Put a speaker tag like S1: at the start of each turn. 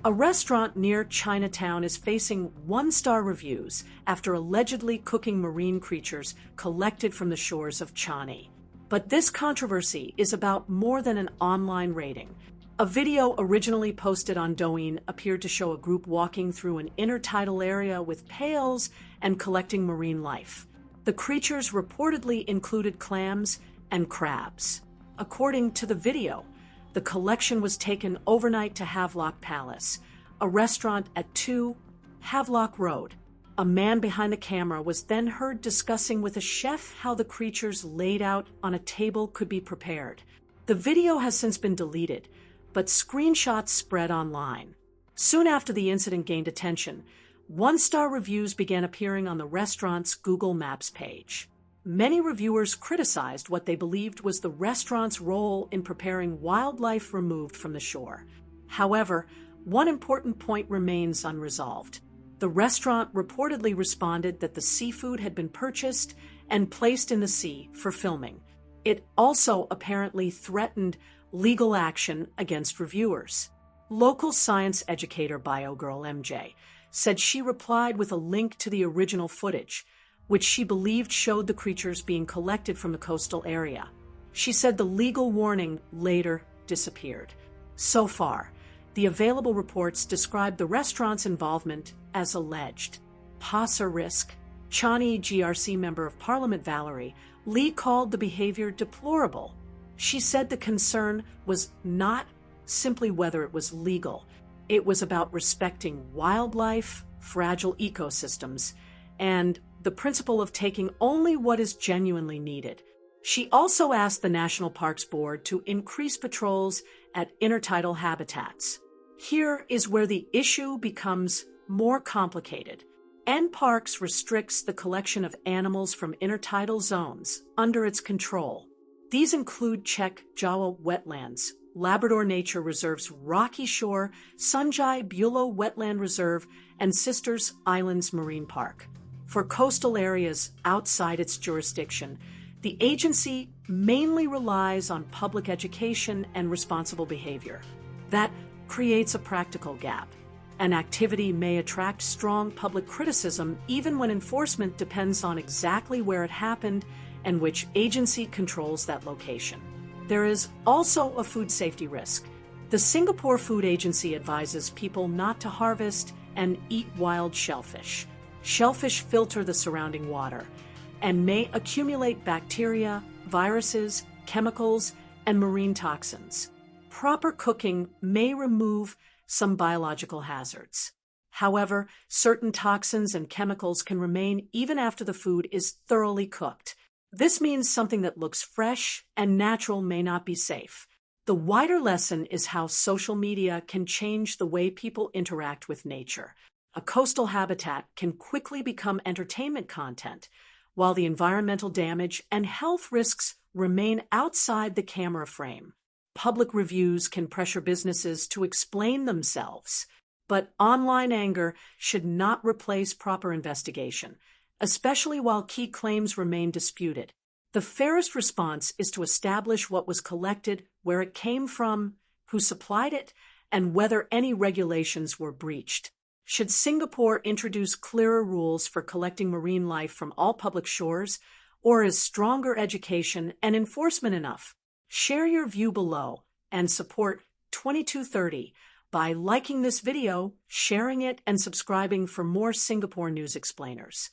S1: A restaurant near Chinatown is facing one-star reviews after allegedly cooking marine creatures collected from the shores of Changi. But this controversy is about more than an online rating. A video originally posted on Douyin appeared to show a group walking through an intertidal area with pails and collecting marine life. The creatures reportedly included clams and crabs. According to the video, the collection was taken overnight to Havelock Palace, a restaurant at 2 Havelock Road. A man behind the camera was then heard discussing with a chef how the creatures laid out on a table could be prepared. The video has since been deleted, but screenshots spread online. Soon after the incident gained attention, one-star reviews began appearing on the restaurant's Google Maps page. Many reviewers criticized what they believed was the restaurant's role in preparing wildlife removed from the shore. However, one important point remains unresolved. The restaurant reportedly responded that the seafood had been purchased and placed in the sea for filming. It also apparently threatened legal action against reviewers. Local science educator BioGirl MJ said she replied with a link to the original footage, which she believed showed the creatures being collected from the coastal area. She said the legal warning later disappeared. So far, the available reports describe the restaurant's involvement as alleged. Pasir Ris, Changi GRC Member of Parliament Valerie Lee called the behavior deplorable. She said the concern was not simply whether it was legal. It was about respecting wildlife, fragile ecosystems, and the principle of taking only what is genuinely needed. She also asked the National Parks Board to increase patrols at intertidal habitats. Here is where the issue becomes more complicated. NParks restricts the collection of animals from intertidal zones under its control. These include Czech Jawa wetlands, Labrador Nature Reserve's Rocky Shore, Sunjai Bulow Wetland Reserve, and Sisters Islands Marine Park. For coastal areas outside its jurisdiction, the agency mainly relies on public education and responsible behavior. That creates a practical gap. An activity may attract strong public criticism even when enforcement depends on exactly where it happened and which agency controls that location. There is also a food safety risk. The Singapore Food Agency advises people not to harvest and eat wild shellfish. Shellfish filter the surrounding water and may accumulate bacteria, viruses, chemicals, and marine toxins. Proper cooking may remove some biological hazards. However, certain toxins and chemicals can remain even after the food is thoroughly cooked. This means something that looks fresh and natural may not be safe. The wider lesson is how social media can change the way people interact with nature. A coastal habitat can quickly become entertainment content, while the environmental damage and health risks remain outside the camera frame. Public reviews can pressure businesses to explain themselves, but online anger should not replace proper investigation, especially while key claims remain disputed. The fairest response is to establish what was collected, where it came from, who supplied it, and whether any regulations were breached. Should Singapore introduce clearer rules for collecting marine life from all public shores, or is stronger education and enforcement enough? Share your view below and support 2230 by liking this video, sharing it, and subscribing for more Singapore news explainers.